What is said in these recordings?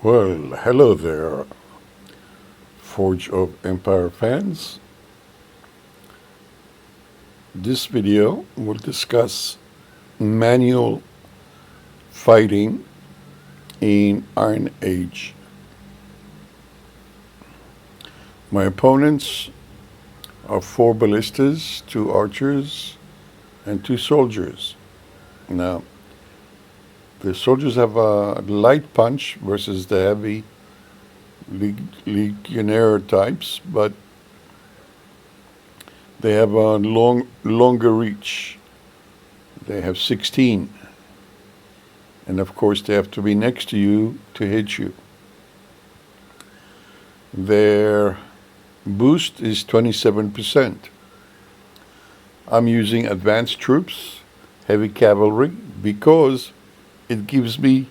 Well, hello there, Forge of Empire fans. This video will discuss manual fighting in Iron Age. My opponents are 4 ballistas, 2 archers, and 2 soldiers. Now, the soldiers have a light punch versus the heavy legionnaire types, but they have a longer reach. They have 16. And of course, they have to be next to you to hit you. Their boost is 27%. I'm using advanced troops, heavy cavalry, because it gives me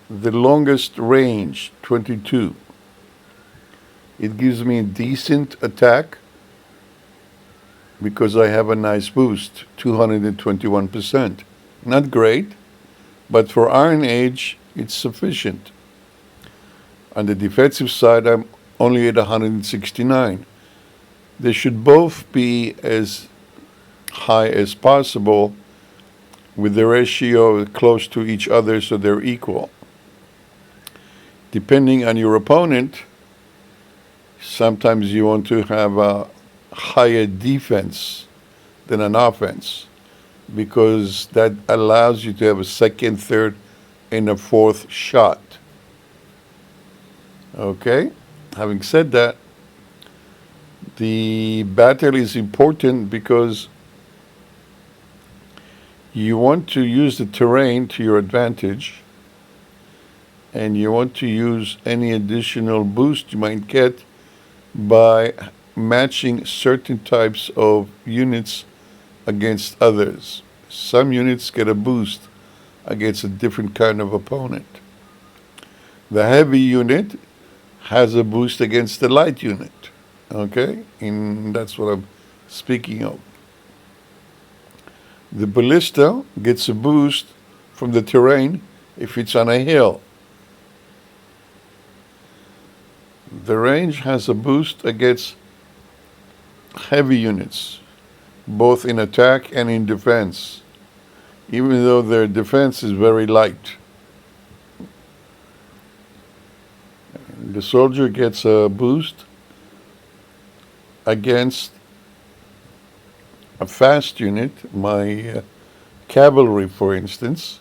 the longest range, 22. It gives me a decent attack because I have a nice boost, 221%. Not great, but for Iron Age, it's sufficient. On the defensive side, I'm only at 169. They should both be as high as possible with the ratio close to each other so they're equal. Depending on your opponent, sometimes you want to have a higher defense than an offense because that allows you to have a second, third, and a fourth shot. Okay? Having said that, the battle is important because you want to use the terrain to your advantage, and you want to use any additional boost you might get by matching certain types of units against others. Some units get a boost against a different kind of opponent. The heavy unit has a boost against the light unit, okay? And that's what I'm speaking of. The ballista gets a boost from the terrain if it's on a hill. The range has a boost against heavy units, both in attack and in defense, even though their defense is very light. The soldier gets a boost against a fast unit, my cavalry, for instance.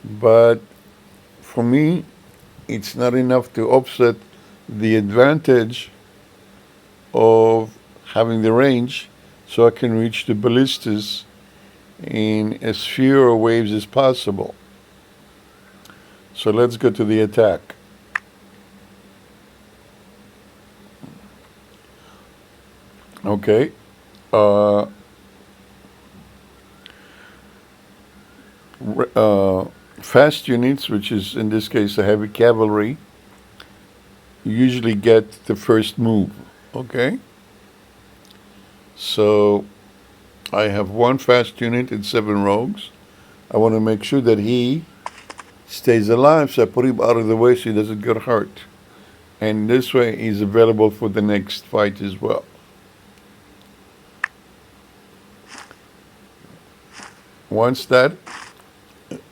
But for me, it's not enough to offset the advantage of having the range so I can reach the ballistas in as fewer waves as possible. So let's go to the attack. Okay. Fast units, which is in this case a heavy cavalry, usually get the first move. Okay? So I have 1 fast unit and 7 rogues. I want to make sure that he stays alive, so I put him out of the way so he doesn't get hurt. And this way he's available for the next fight as well. Once that,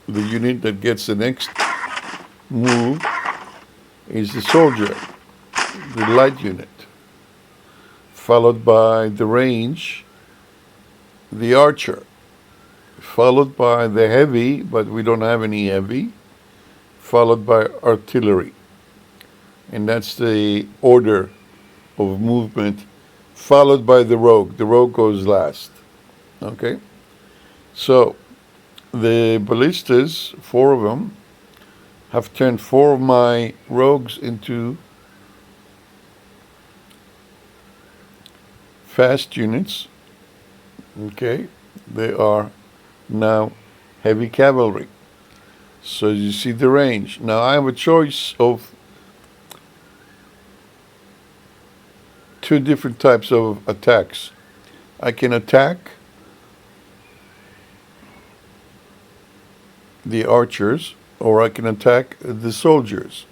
the unit that gets the next move is the soldier, the light unit, followed by the range, the archer, followed by the heavy, but we don't have any heavy, followed by artillery. And that's the order of movement, followed by the rogue. The rogue goes last. Okay? So, the ballistas, 4 of them, have turned 4 of my rogues into fast units. Okay, they are now heavy cavalry. So you see the range. Now I have a choice of 2 different types of attacks. I can attack the archers or I can attack the soldiers.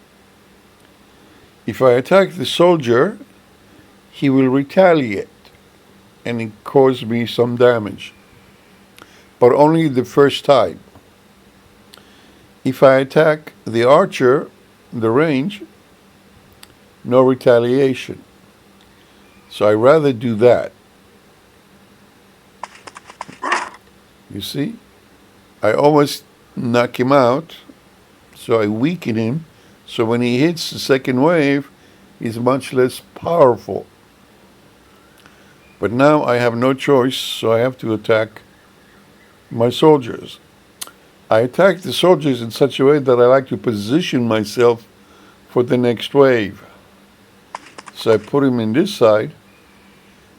If I attack the soldier, he will retaliate and it cause me some damage, but only the first time. If I attack the archer, the range, no retaliation. So I rather do that. You see? I almost knock him out, so I weaken him, so when he hits the second wave, he's much less powerful. But now I have no choice, so I have to attack my soldiers. I attack the soldiers in such a way that I like to position myself for the next wave. So I put him in this side,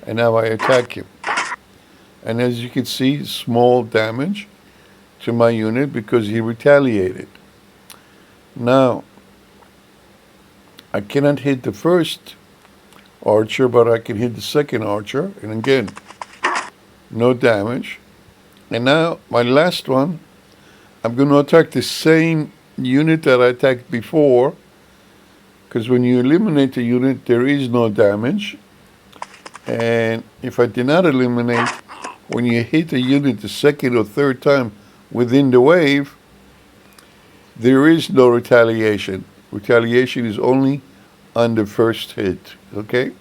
and now I attack him. And as you can see, small damage to my unit because he retaliated. Now, I cannot hit the first archer, but I can hit the second archer, and again, no damage. And now, my last one, I'm going to attack the same unit that I attacked before, because when you eliminate a unit, there is no damage. And if I did not eliminate, when you hit a unit the second or third time within the wave, there is no retaliation. Retaliation is only on the first hit, okay?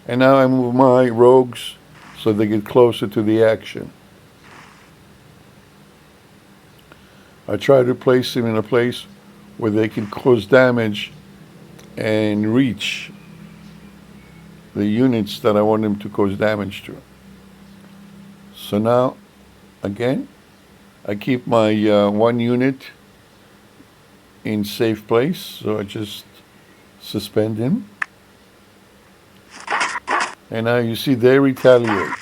And now I move my rogues so they get closer to the action. I try to place them in a place where they can cause damage and reach the units that I want them to cause damage to. So now, again, I keep my one unit in safe place, so I just suspend him. And now you see they retaliate.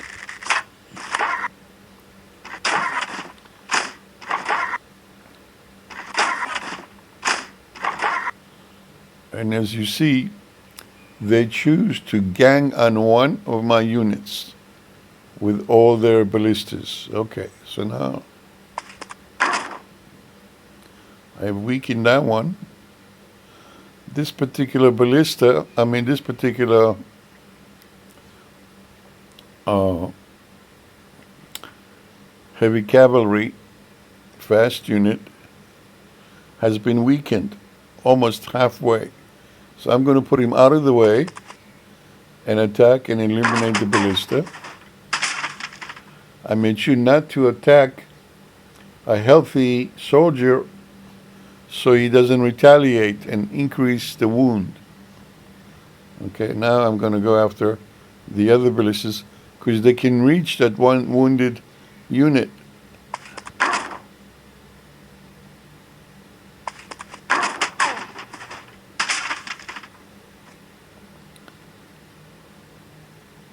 And as you see, they choose to gang on one of my units with all their ballistas. Okay, so now I have weakened that one. This particular ballista, this particular heavy cavalry fast unit has been weakened almost halfway. So I'm going to put him out of the way and attack and eliminate the ballista. I made sure not to attack a healthy soldier so he doesn't retaliate and increase the wound. Okay, now I'm going to go after the other ballistas because they can reach that one wounded unit.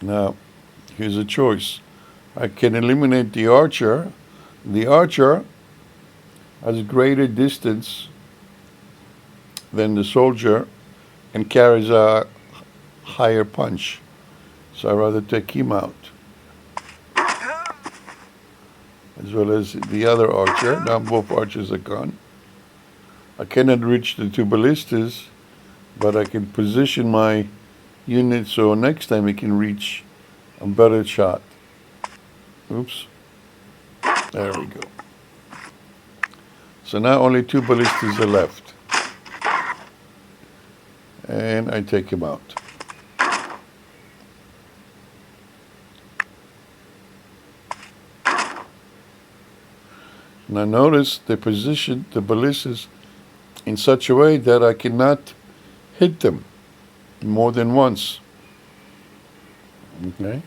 Now, here's a choice. I can eliminate the archer. The archer has a greater distance than the soldier and carries a higher punch. So I'd rather take him out. As well as the other archer. Now both archers are gone. I cannot reach the two ballistas, but I can position my unit so next time he can reach a better shot. Oops. There we go. So now only two ballistas are left. And I take him out. Now notice they positioned the ballistas in such a way that I cannot hit them more than once. Okay?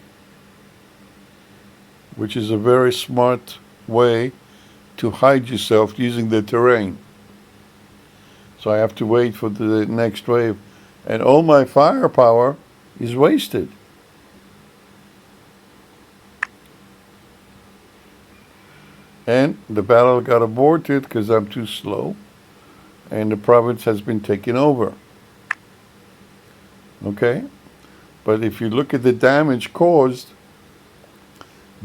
Which is a very smart way to hide yourself using the terrain. So I have to wait for the next wave. And all my firepower is wasted. And the battle got aborted because I'm too slow. And the province has been taken over. Okay? But if you look at the damage caused,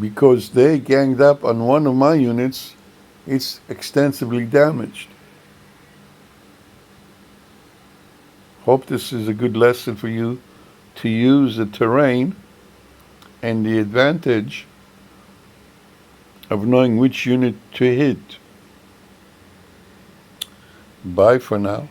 because they ganged up on one of my units, it's extensively damaged. Hope this is a good lesson for you to use the terrain and the advantage of knowing which unit to hit. Bye for now.